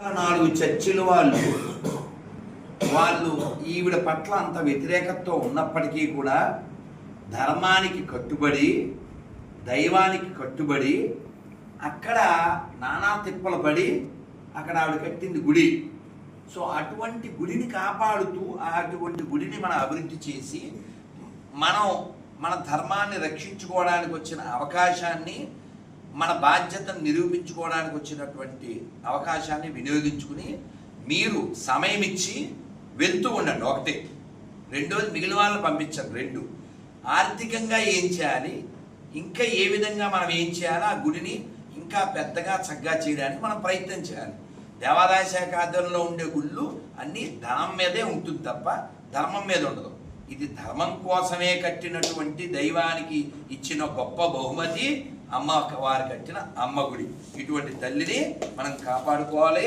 4 చర్చిల వాళ్ళు ఈవిడ పట్ల అంత వ్యతిరేకతతో ఉన్నప్పటికీ కూడా ధర్మానికి కట్టుబడి దైవానికి కట్టుబడి అక్కడ నానా తిప్పలు పడి అక్కడ ఆవిడ కట్టింది గుడి. సో అటువంటి గుడిని కాపాడుతూ అటువంటి గుడిని మనం అభివృద్ధి చేసి మన ధర్మాన్ని రక్షించుకోవడానికి వచ్చిన అవకాశాన్ని, మన బాధ్యతను నిరూపించుకోవడానికి వచ్చినటువంటి అవకాశాన్ని వినియోగించుకుని మీరు సమయం ఇచ్చి వెళ్తూ ఉండండి. ఒకటి. రెండోది, మిగిలిన వాళ్ళని పంపించండి. 2, ఆర్థికంగా ఏం చేయాలి, ఇంకా ఏ విధంగా మనం ఏం చేయాలి, ఆ గుడిని ఇంకా పెద్దగా చక్కగా చేయడానికి మనం ప్రయత్నం చేయాలి. దేవాదాయ శాఖ ఆధ్వర్యంలో ఉండే గుళ్ళు అన్నీ ధనం మీదే ఉంటుంది తప్ప ధర్మం మీద ఉండదు. ఇది ధర్మం కోసమే కట్టినటువంటి దైవానికి ఇచ్చిన గొప్ప బహుమతి అమ్మ వారు కట్టిన అమ్మ గుడి. ఇటువంటి తల్లిని మనం కాపాడుకోవాలి.